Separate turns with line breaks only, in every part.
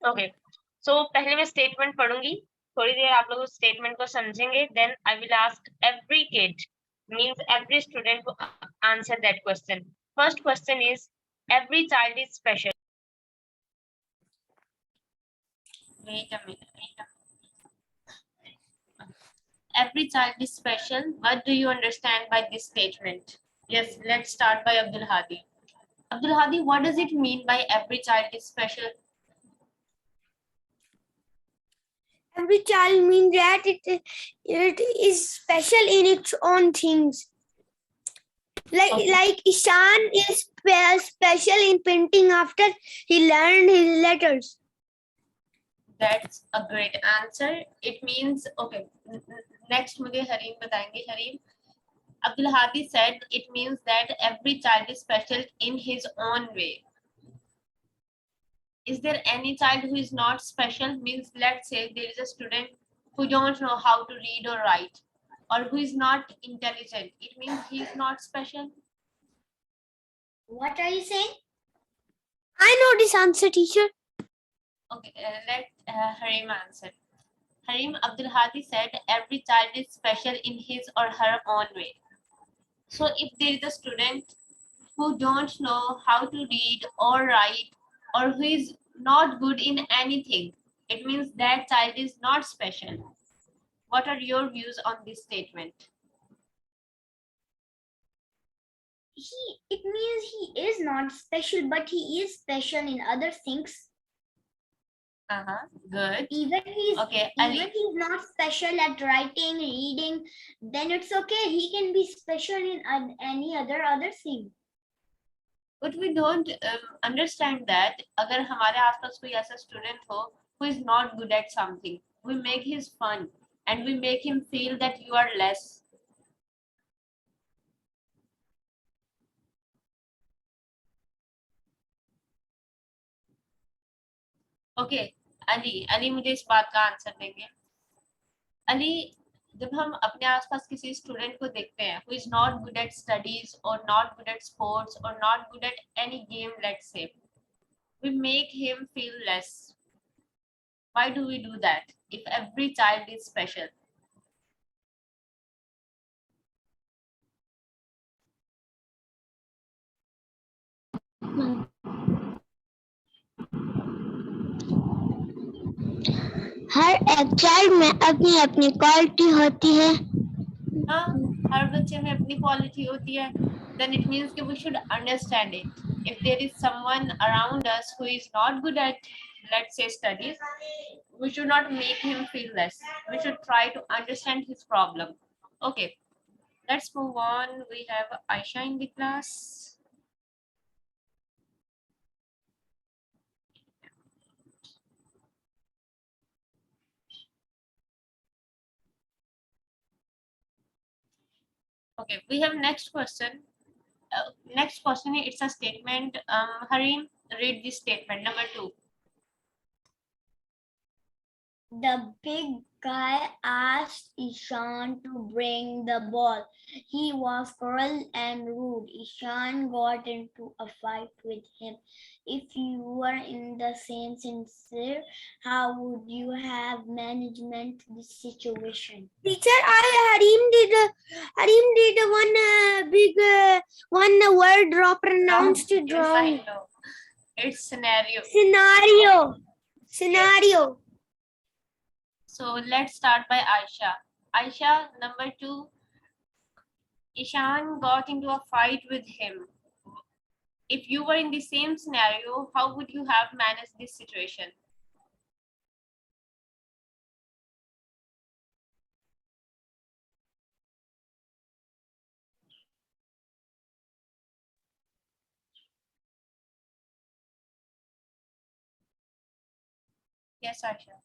Okay, सो पहले मैं statement पढ़ूंगी, थोड़ी देर आप लोग स्टेटमेंट को समझेंगे, then I will ask every kid means every student to answer that question. First question is every child is special. Wait a minute. Every child is special. What do you understand by this statement? Yes, let's start by Abdul Hadi. Abdul Hadi, what does it mean by every child is special?
Every child means that it is special in its own things. Like Ishan is special in painting after he learned his letters.
That's a great answer. It means okay. Next, मुझे हरीम बताएंगे. Hareem, Abdul Hadi said it means that every child is special in his own way. Is there any child who is not special? Means let's say there is a student who don't know how to read or write, or who is not intelligent. It means he is not special.
What are you saying? I know this answer, teacher.
Okay, let Harim answer. Harim, Abdul Hadi said every child is special in his or her own way. So if there is a student who don't know how to read or write, or who is not good in anything, it means that child is not special. What are your views on this statement?
It means he is not special, but he is special in other things.
Good.
Even he's
Ali.
He's not special at writing, reading, then it's okay. He can be special in any other thing.
But we don't understand that अगर हमारे आसपास कोई ऐसा student हो who is not good at something, we make his fun and we make him feel that you are less. Okay, Ali मुझे इस बात का आंसर देंगे. अली, जब हम अपने आसपास किसी स्टूडेंट को देखते हैं who is not good at studies or not good at sports or not good at any game, let's say, we make him feel less. Why do we do that if every child is special?
हर एक child में अपनी अपनी quality होती है.
हाँ, हर बच्चे में अपनी क्वालिटी होती है. Then it means that we should understand it. If there is someone around us who is not good at, let's say, studies, we should not make him feel less. We should try to understand his problem. Okay, let's move on. We have Aisha in the class. Okay, we have next question. Next question, it's a statement. Harim, read this statement, number 2.
The big guy asked Ishan to bring the ball. He was cruel and rude. Ishan got into a fight with him. If you were in the same scenario, how would you have managed this situation? Teacher, Harim did one big one word drop pronounced
Yes,
wrong.
I know. It's scenario.
Scenario.
So let's start by Aisha. Aisha, number 2. Ishan got into a fight with him. If you were in the same scenario, how would you have managed this situation? Yes, Aisha.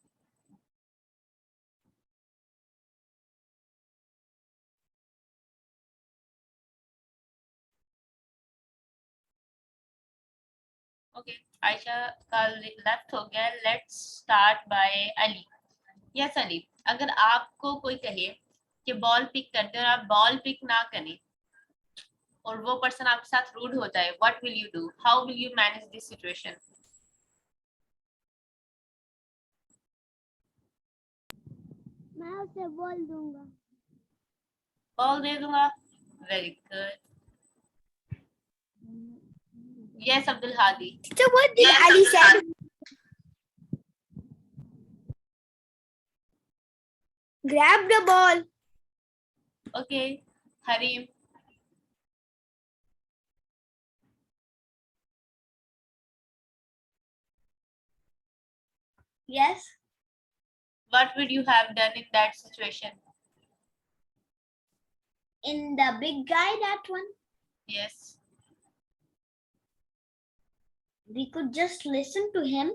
Okay, Aisha का left हो गया. Let's start by Ali. Yes, Ali. अगर आपको कोई कहे कि ball pick करते और आप बॉल पिक ना करें, और वो पर्सन आपके साथ रूड हो जाए, what will you do? How will you manage this situation?
मैं उसे बोल दूंगा.
बॉल दे दूंगा. Very good. Yes, Abdul Hadi.
So what did
Yes,
Ali
Abdul
said?
Hadi.
Grab the ball.
Okay, Harim.
Yes.
What would you have done in that situation?
In the big guy, that one,
Yes.
we could just listen to him.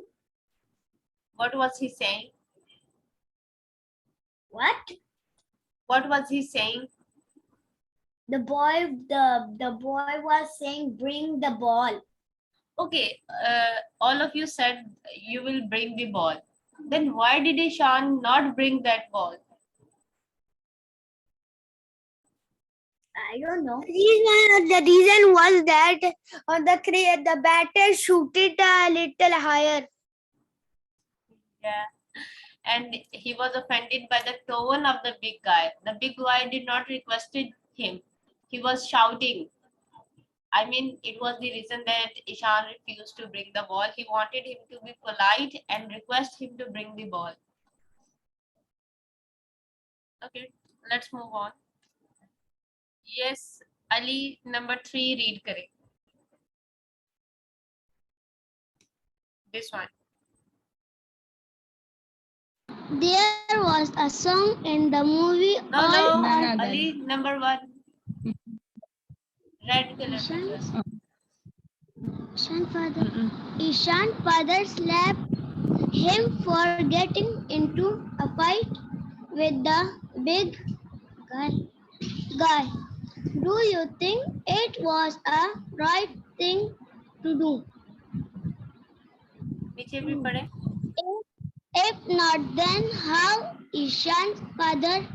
What was he saying?
What?
What was he saying?
The boy was saying, bring the ball.
Okay, all of you said you will bring the ball. Then why did Ishan not bring that ball?
I don't know. The reason was that the batter shoot it a little higher.
Yeah. And he was offended by the tone of the big guy. The big guy did not requested him. He was shouting. I mean, it was the reason that Ishan refused to bring the ball. He wanted him to be polite and request him to bring the ball. Okay, let's move on. Yes, Ali, number 3, read kare. This one.
There was a song in the movie.
No, Ali, number 1. Red color.
Ishan father slapped him for getting into a fight with the big guy. Do you think it was a right thing to do?
नीचे भी पढ़े.
If not, then how Ishan's father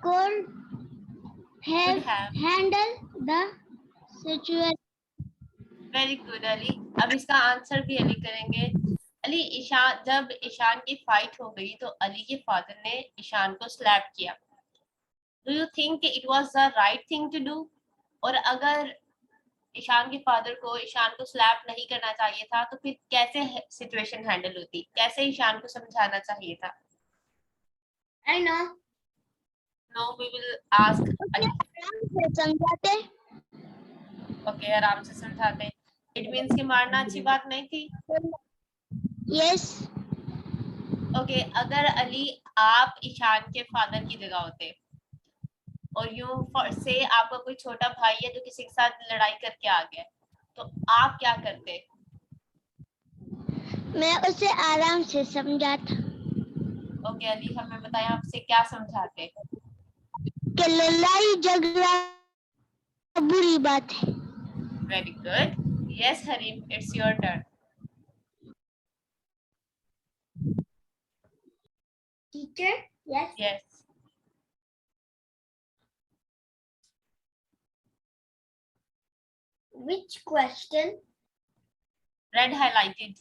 could have handled the situation?
Very good Ali. अब इसका answer भी अली करेंगे. अली, ईशान, जब ईशान की fight हो गई तो अली के फादर ने ईशान को स्लैप किया. Do you think it was the right thing to do? और अगर ईशान के फादर को ईशान को स्लैप नहीं करना चाहिए था तो फिर कैसे सिचुएशन हैंडल होती? कैसे ईशान को समझाना चाहिए था?
I know.
No, we will ask Ali.
समझाते.
ओके, आराम से समझाते. इट मींस कि मारना अच्छी बात नहीं थी.
Yes.
ओके, अगर अली आप ईशान के फादर की जगह होते और यूं से आपका कोई छोटा भाई है जो किसी के साथ लड़ाई करके आ गया, तो आप क्या करते?
मैं उसे आराम से समझाता.
ओके अली, हमें बताएं आपसे क्या समझाते?
कि लड़ाई झगड़ा बुरी बात है.
Very good. Yes Hareem, it's your turn.
Teacher? Yes.
Yes.
Which question?
Red highlighted.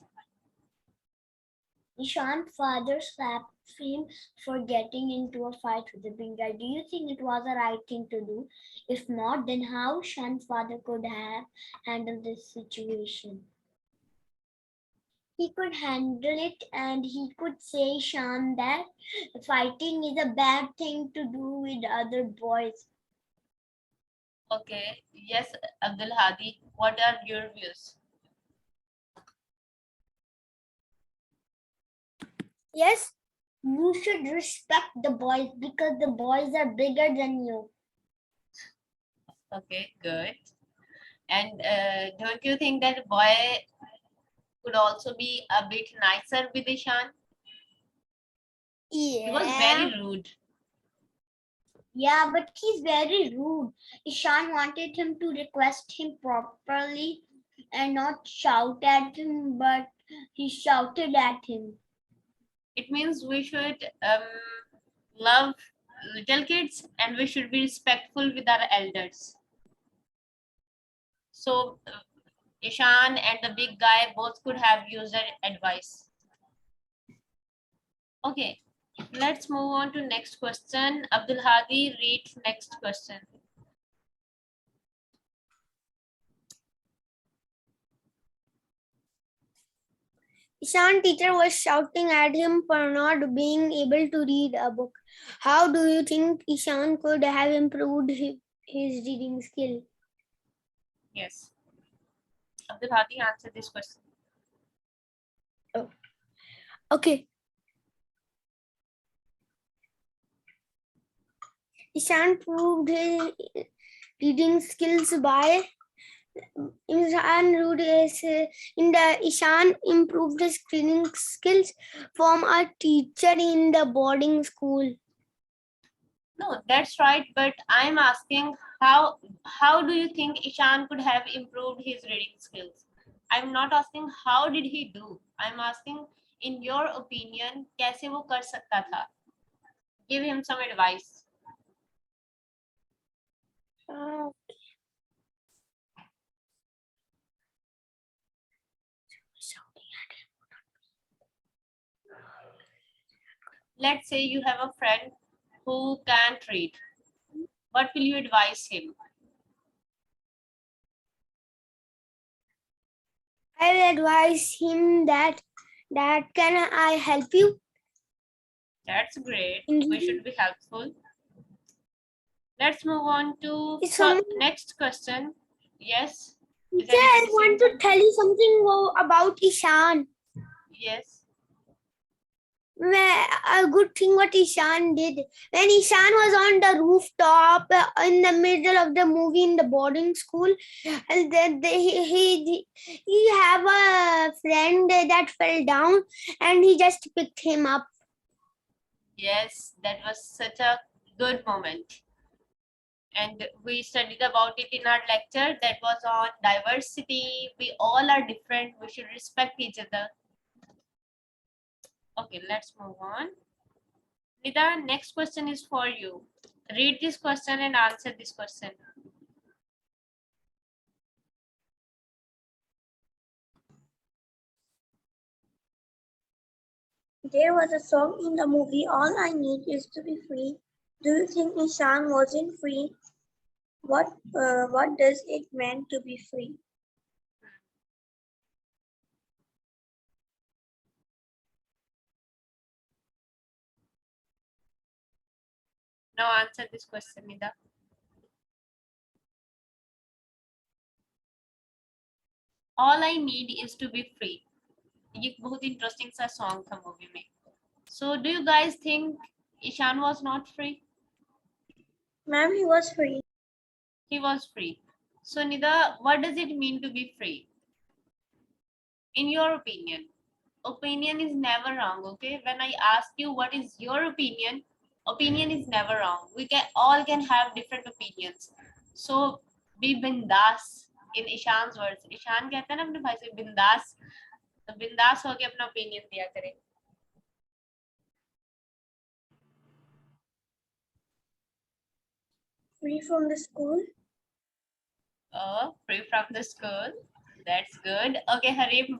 Ishan's father slapped him for getting into a fight with the big guy. Do you think it was the right thing to do? If not, then how Ishan's father could have handled this situation? He could handle it and he could say Ishan that fighting is a bad thing to do with other boys.
Okay. Yes Abdul Hadi, what are your views?
Yes, you should respect the boys because the boys are bigger than you.
Okay, good. And don't you think that boy could also be a bit nicer with Ishan?
Yeah.
He was very rude.
Yeah, but he's very rude. Ishan wanted him to request him properly and not shout at him, but he shouted at him.
It means we should love little kids and we should be respectful with our elders. So Ishan and the big guy both could have used that advice. Okay, let's move on to next question. Abdul Hadi, read next question.
Ishan teacher was shouting at him for not being able to read a book. How do you think Ishan could have improved his reading skill?
Yes. Abdul Hadi, answer this question.
Okay. Ishan proved his reading skills by Ishan improved his reading skills from a teacher in the boarding school.
No, that's right. But I'm asking how do you think Ishan could have improved his reading skills? I'm not asking how did he do. I'm asking in your opinion कैसे वो कर सकता था? Give him some advice. Let's say you have a friend who can't read. What will you advise him?
I will advise him that can I help you?
That's great. We should be helpful. Let's move on to next question. Yes.
I want to tell you something about Ishan.
Yes.
A good thing what Ishan did. When Ishan was on the rooftop in the middle of the movie in the boarding school, and then he have a friend that fell down, and he just picked him up.
Yes, that was such a good moment. And we studied about it in our lecture that was on diversity. We all are different. We should respect each other. Okay, let's move on. Nida, next question is for you. Read this question and answer this question.
There was a song in the movie, All I Need Is to Be Free. Do you think Ishan wasn't free? What does it mean to be free?
Now answer this question, Nida. All I need is to be free. ये बहुत interesting सा song था movie में. So do you guys think Ishan was not free?
Ma'am, he was free.
He was free. So Nida, what does it mean to be free? In your opinion? Opinion is never wrong, okay? When I ask you what is your opinion, opinion is never wrong. We can all can have different opinions. So be bindas in Ishan's words. Ishan कहता है ना अपने भाई से बिंदास, तो बिंदास होके अपना opinion दिया करें.
Free from the school?
Oh, free from the school. That's good. Okay, Harim,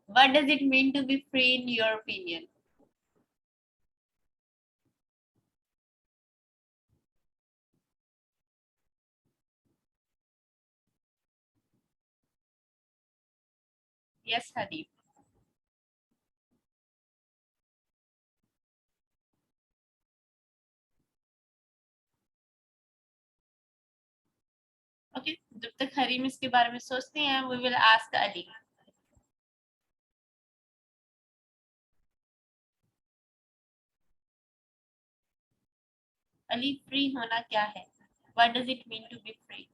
what does it mean to be free in your opinion? Yes, Harim. Okay, जब तक हरीम इसके बारे में सोचते हैं, we will ask Ali. Ali, free होना क्या है? What does it mean to be free?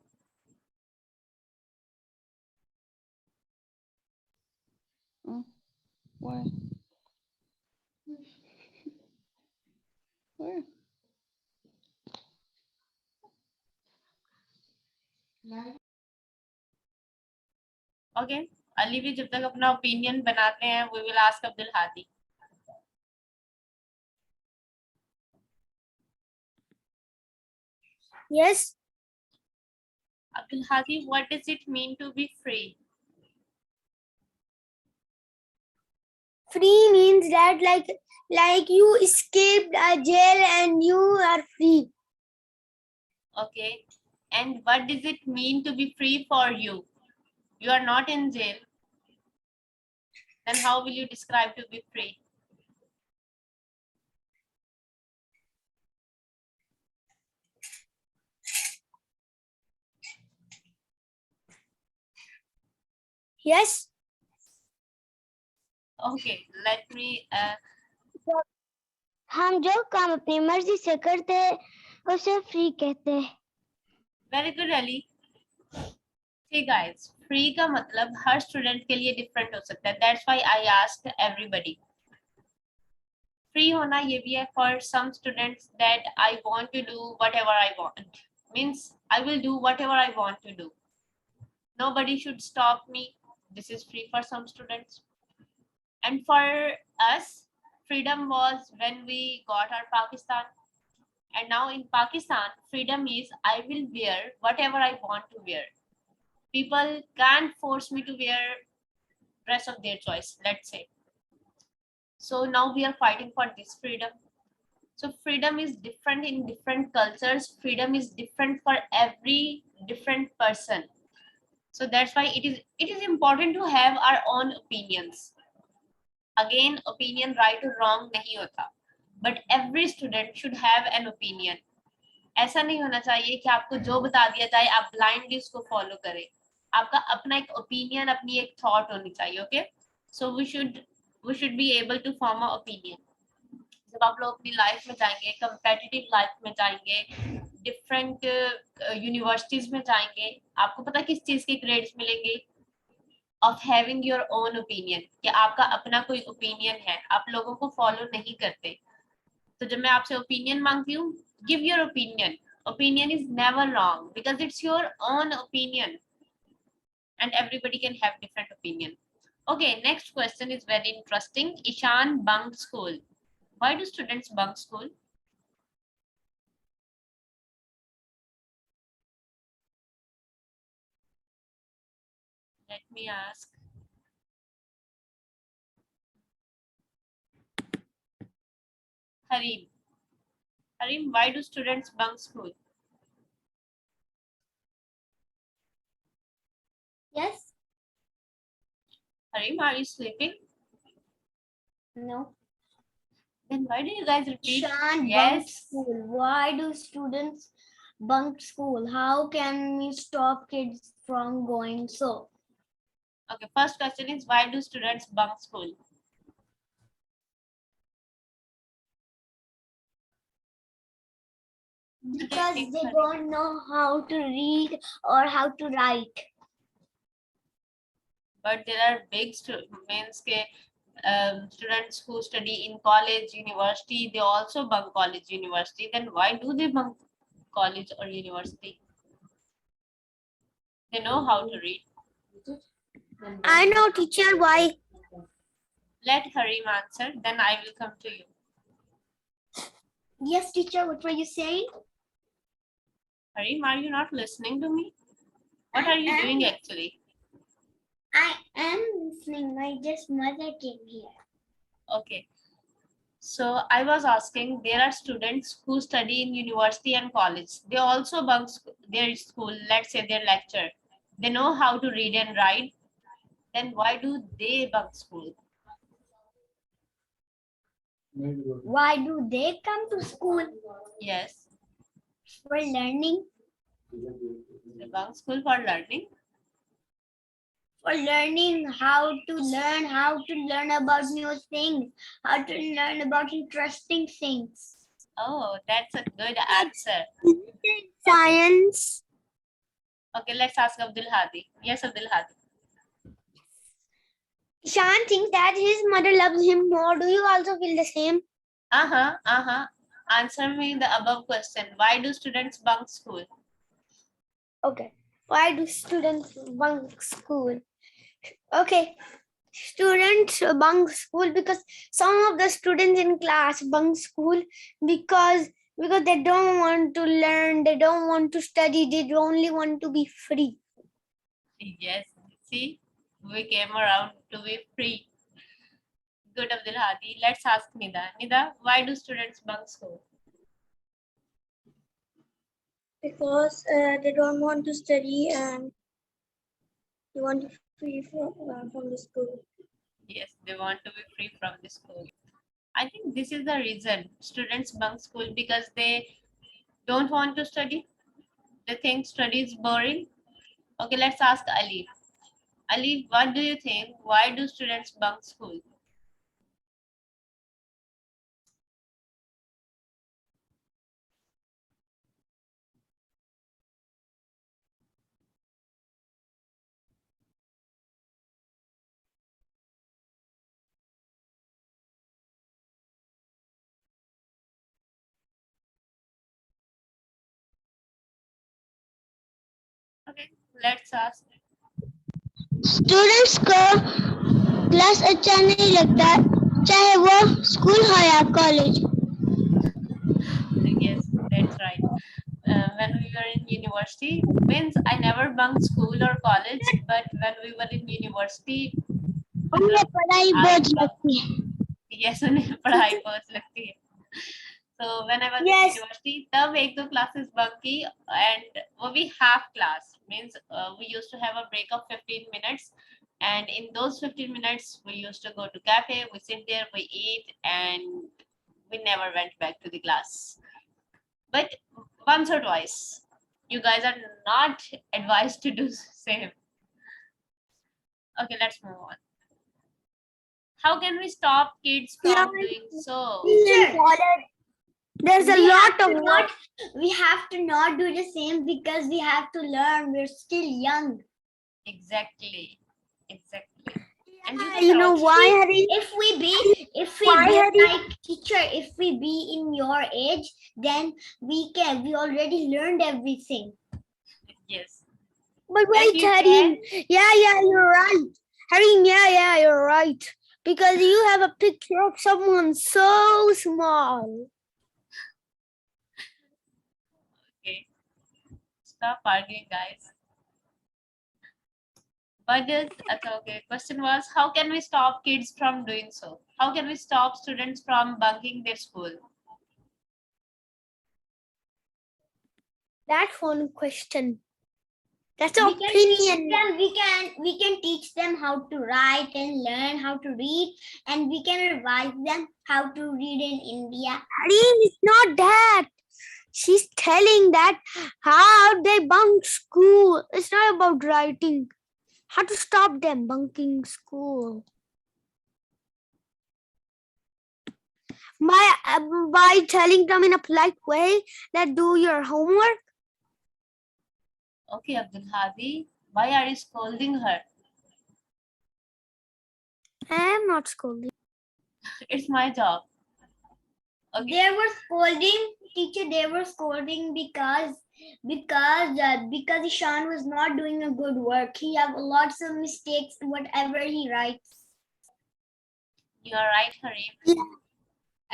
Why? Where?
Okay, Ali भी जब तक अपना opinion बनाते हैं, we will ask Abdul Hadi.
Yes.
Abdul Hadi, what does it mean to be free?
Free means that like you escaped a jail and you are free.
Okay. And what does it mean to be free for you? You are not in jail. Then how will you describe to be free?
Yes.
Okay, let me
हम जो काम अपनी मर्जी से करते हैं उसे free कहते हैं.
very good Ali. See guys, free का मतलब हर स्टूडेंट के लिए डिफरेंट हो सकता है. That's why I asked everybody. Free होना ये भी है for some students that I want to do whatever I want. Means I will do whatever I want to do. Nobody should stop me. This is free for some students. And for us, freedom was when we got our Pakistan. And now in Pakistan, freedom is I will wear whatever I want to wear. People can't force me to wear dress of their choice, let's say. So now we are fighting for this freedom. So freedom is different in different cultures. Freedom is different for every different person. So that's why it is important to have our own opinions. Again, opinion right or wrong nahi hota. But every student should have an opinion. ऐसा नहीं होना चाहिए कि आपको जो बता दिया जाए आप ब्लाइंडली उसको फॉलो करें. आपका अपना एक ओपिनियन, अपनी एक थॉट होनी चाहिए. Okay, so we should be able to form a opinion. जब आप लोग अपनी लाइफ में जाएंगे, कंपेटिटिव लाइफ में जाएंगे, डिफरेंट यूनिवर्सिटीज में जाएंगे, आपको पता किस चीज के ग्रेड्स मिलेंगे? Of having your own opinion, कि आपका अपना कोई ओपिनियन है, आप लोगों को फॉलो नहीं करते. तो जब मैं आपसे ओपिनियन मांगती हूँ, give your opinion. Opinion is never wrong because it's your own opinion and everybody can have different opinion. Okay, next question is very interesting. Ishan bunked school. Why do students bunk school? Let me ask. Harim. Harim, why do students bunk school?
Yes.
Harim, are you sleeping?
No.
Then why do you guys repeat?
Shan
Yes.
bunked school. Why do students bunk school? How can we stop kids from going so?
Okay, first question is why do students bunk school?
Because they don't know how to read or how to write.
But there are big students who study in college, university, they also bunk college, university. Then why do they bunk college or university? They know how to read.
I know, teacher, why?
Let Harim answer, then I will come to you.
Yes, teacher, what were you saying?
Harim, are you not listening to me? What are you doing actually?
I am listening. My just mother came here.
Okay. So I was asking, there are students who study in university and college. They also bunk their school, let's say their lecture. They know how to read and write. Then why do they bunk school?
Why do they come to school?
Yes.
For learning.
They bunk school for learning.
For learning how to learn about new things, how to learn about interesting things.
Oh, that's a good answer.
Science.
Okay, let's ask Abdul Hadi. Yes, Abdul Hadi.
Ishan thinks that his mother loves him more. Do you also feel the same?
Answer me the above question. Why do students bunk school?
Okay. Why do students bunk school? Okay. Students bunk school because some of the students in class bunk school because Because they don't want to learn, they don't want to study, they only want to be free.
Yes, see, we came around to be free. Good, Abdul Hadi. Let's ask Nida. Nida, why do students bunk school?
Because they don't want to study and they want to free from the school.
Yes, they want to be free from the school. I think this is the reason students bunk school, because they don't want to study. They think study is boring. Okay, let's ask Ali. Ali, what do you think? Why do students bunk school? Okay, let's ask.
Students को class अच्छा नहीं लगता चाहे वो school हो या college.
Yes, that's right. When we were in university, means I never bunked school or college, but when we were in university,
उन्हें पढ़ाई
I
बोझ
bunked.
लगती है.
Yes, उन्हें पढ़ाई बहुत लगती है. So when I was in
Yes.
university, तब एक दो classes bunk की, and वो भी half class, means we used to have a break of 15 minutes, and in those 15 minutes we used to go to cafe, we sit there, we eat, and we never went back to the class. But once or twice, you guys are not advised to do same. Okay, let's move on. How can we stop kids from doing so?
There's a lot of work. We have to not do the same because we have to learn. We're still young.
Exactly. And
You know
also,
why, Hari? If we be like teacher, if we be in your age, then we already learned everything.
yes.
But
That
wait,
you
Harim. Yeah, you're right. Harim, yeah, you're right. Because you have a picture of someone so small.
Okay, stop arguing, guys. But okay, question was, how can we stop kids from doing so? How can we stop students from bunking their school?
That's one question. That's our opinion. We can teach them how to write and learn how to read, and we can advise them how to read in India. Harim, it's not that. She's telling that how they bunk school. It's not about writing. How to stop them bunking school. By telling them in a polite way that do your homework.
Okay, Abdul Hadi, why are you scolding her?
I am not scolding.
It's my job. Okay.
They were scolding, teacher. They were scolding because Ishan was not doing a good work. He have lots of mistakes whatever he writes.
You are right, Harim.
Yeah.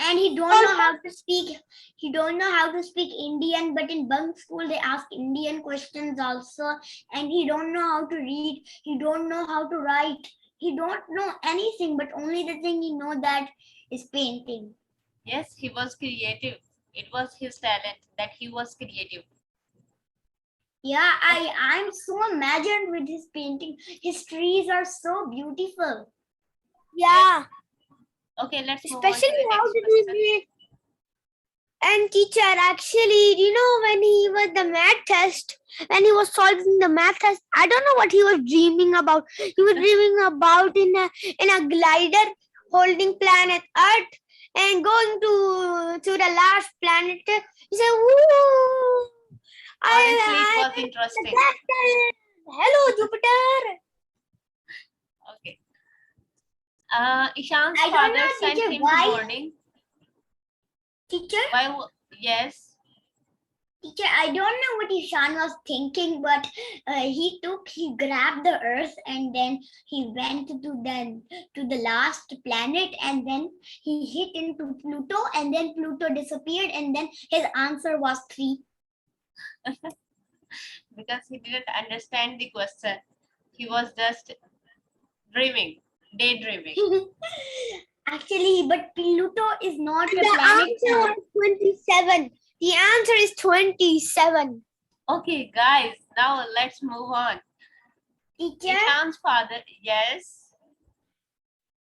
And he don't know how to speak. He don't know how to speak Indian. But in bunk school they ask Indian questions also. And he don't know how to read. He don't know how to write. He don't know anything. But only the thing he know that is painting.
Yes, he was creative. It was his talent that he was creative.
Yeah, I'm so imagined with his painting. His trees are so beautiful. Yeah.
Okay, let's
Especially
move on to the
how
next
did
question.
we and teacher, actually, you know, when he was the math test, when he was solving the math test, I don't know what he was dreaming about. He was dreaming about in a glider holding planet Earth and going to the last planet. He said, "Woo!
Honestly, it was interesting.
Hello, Jupiter."
Okay. Ishan's father sent him to boarding.
Teacher?
Why? Yes.
Teacher, I don't know what Ishan was thinking, but he grabbed the earth and then he went to the last planet and then he hit into Pluto and then Pluto disappeared and then his answer was 3.
Because he didn't understand the question. He was just daydreaming.
Actually, but Pluto is not a
The
planet.
answer is 27. The answer is 27.
Okay, guys, now let's move on.
Teacher,
Ishan's father, yes.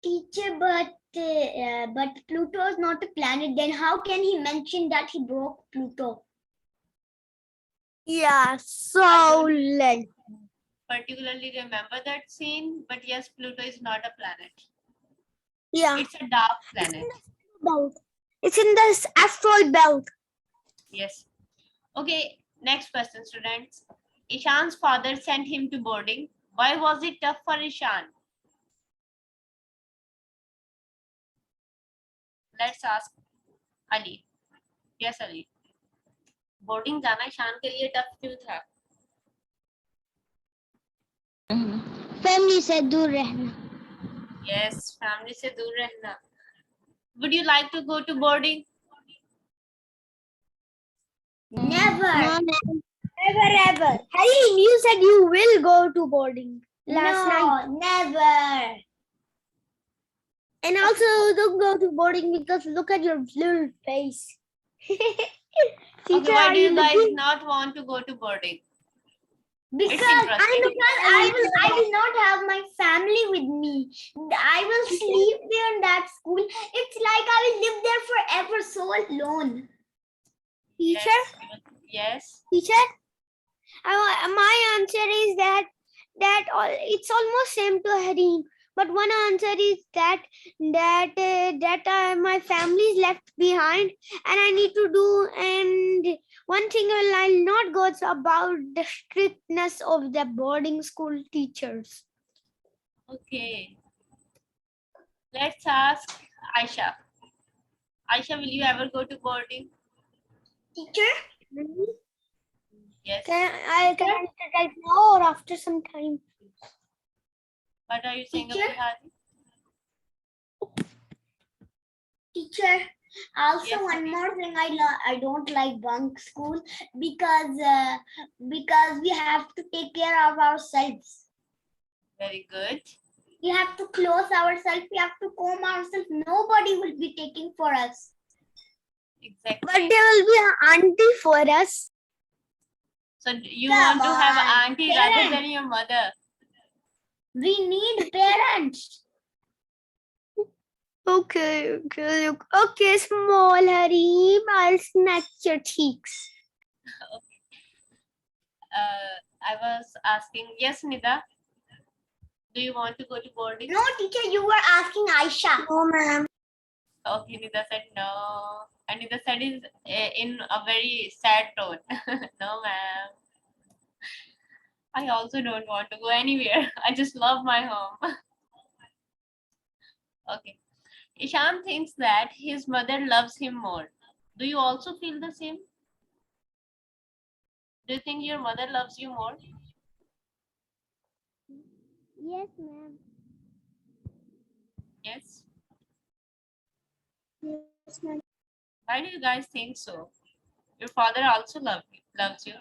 teacher, but Pluto is not a planet. Then how can he mention that he broke Pluto?
Yeah, so late.
Particularly remember that scene, but yes, Pluto is not a planet.
Yeah.
It's a dark planet.
Belt. It's in the asteroid belt.
Yes. Okay, next question, students. Ishan's father sent him to boarding. Why was it tough for Ishan? Let's ask Ali. Yes, Ali. Boarding जाना ईशान के लिए tough क्यों था?
Family से दूर रहना.
Yes, family से दूर रहना. Would you like to go to boarding?
Never.
Never ever. Harim, you said you will go to boarding last night.
No, never.
And also don't go to boarding because look at your little face.
Okay, why do you guys not want to go to boarding?
Because I will not have my family with me. I will sleep there in that school. It's like I will live there forever, so alone.
Teacher?
Yes.
Teacher? My answer is that it's almost same to Harim. But one answer is that my family is left behind and I need to do, and one thing I'll not go is about the strictness of the boarding school teachers.
Okay. Let's ask Aisha. Aisha, will you ever go to boarding?
Teacher?
Yes.
Can I right now or after some time?
What are you saying,
Teacher?
Abdul?
Teacher, also
Yes,
one
okay.
more thing, I don't like bunk school because we have to take care of ourselves.
Very good.
We have to close ourselves. We have to comb ourselves. Nobody will be taking for us.
Exactly.
But there will be an auntie for us.
So you
Come
want to have an
on,
auntie rather than your mother?
We need parents.
Okay, small Harim, I'll snatch your cheeks.
I was asking, yes, Nida. Do you want to go to boarding?
No, teacher, you were asking Aisha.
No, ma'am.
Okay, Nida said no. And Nida said is in a very sad tone. No, ma'am. I also don't want to go anywhere. I just love my home. Okay. Ishan thinks that his mother loves him more. Do you also feel the same? Do you think your mother loves you more?
Yes, ma'am.
Yes.
Yes, ma'am.
Why do you guys think so? Your father also loves you.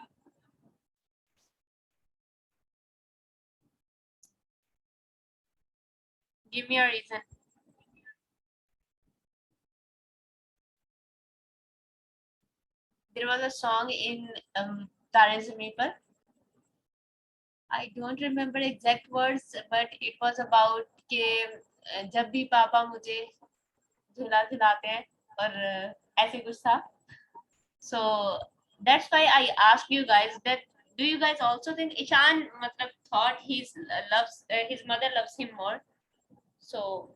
Give me a reason. There was a song in Tarey Zameen. I don't remember exact words, but it was about कि जब भी पापा मुझे झुला झुलाते हैं और ऐसे कुछ था. So that's why I ask you guys that do you guys also think Ishan thought his mother loves him more? So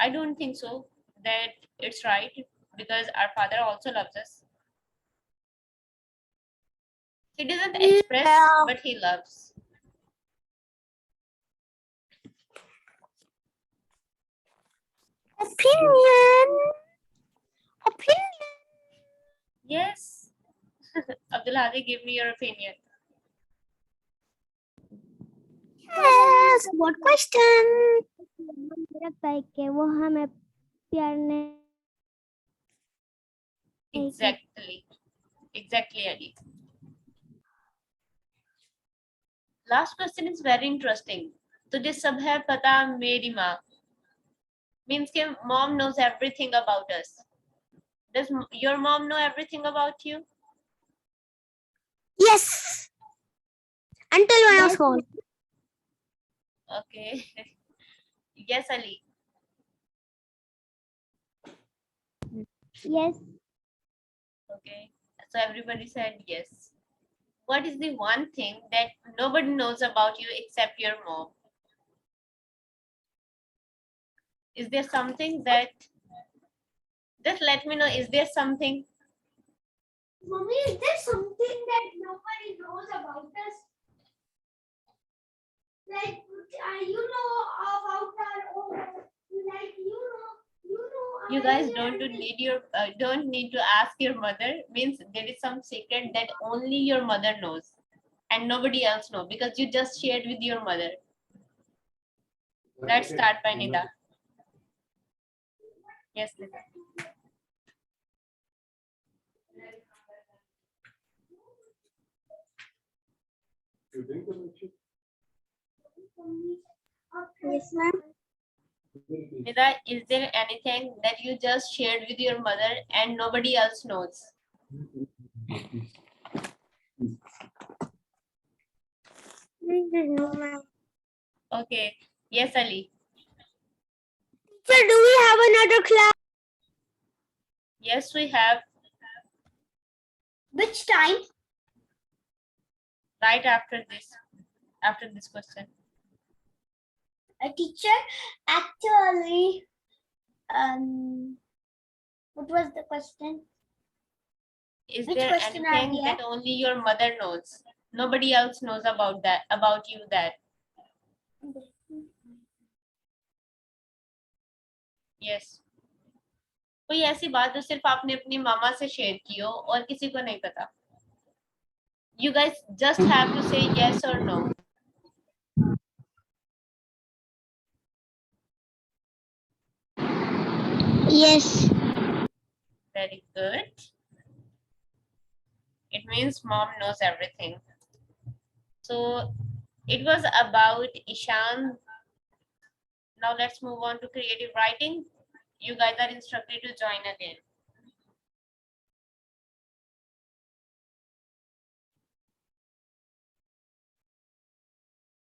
I don't think so that it's right because our father also loves us. He doesn't express, but he loves.
Opinion.
Yes. Abdul Hadi, give me your opinion.
Yes, what question? लगता है कि वो हमें प्यार नहीं
Exactly, Ali. Last question is very interesting. तुझे सब है पता मेरी माँ means कि mom knows everything about us. Does your mom know everything about you?
Yes, until when I was small.
Okay. Yes, Ali.
Yes.
Okay. So everybody said yes. What is the one thing that nobody knows about you except your mom? Is there something that, just let me know, is there something?
Mommy, is there something that nobody knows about us? Like, you know about our own, like,
You guys don't need to ask your mother, means there is some secret that only your mother knows and nobody else know because you just shared with your mother. Let's start by Nida. Yes, Nida.
Yes, ma'am.
Nida, is there anything that you just shared with your mother and nobody else knows?
No, ma'am.
Okay. Yes, Ali.
Teacher, do we have another class?
Yes, we have.
Which time?
Right after this question.
A teacher, actually, what was the question?
Is
Which
there
question are
anything
we
that
at?
only your mother knows? Nobody else knows about you that. Yes. कोई ऐसी बात जो सिर्फ आपने अपनी मामा से share की हो और किसी को नहीं पता. You guys just have to say yes or no.
Yes.
Very good. It means mom knows everything. So it was about Ishan. Now let's move on to creative writing. You guys are instructed to join again.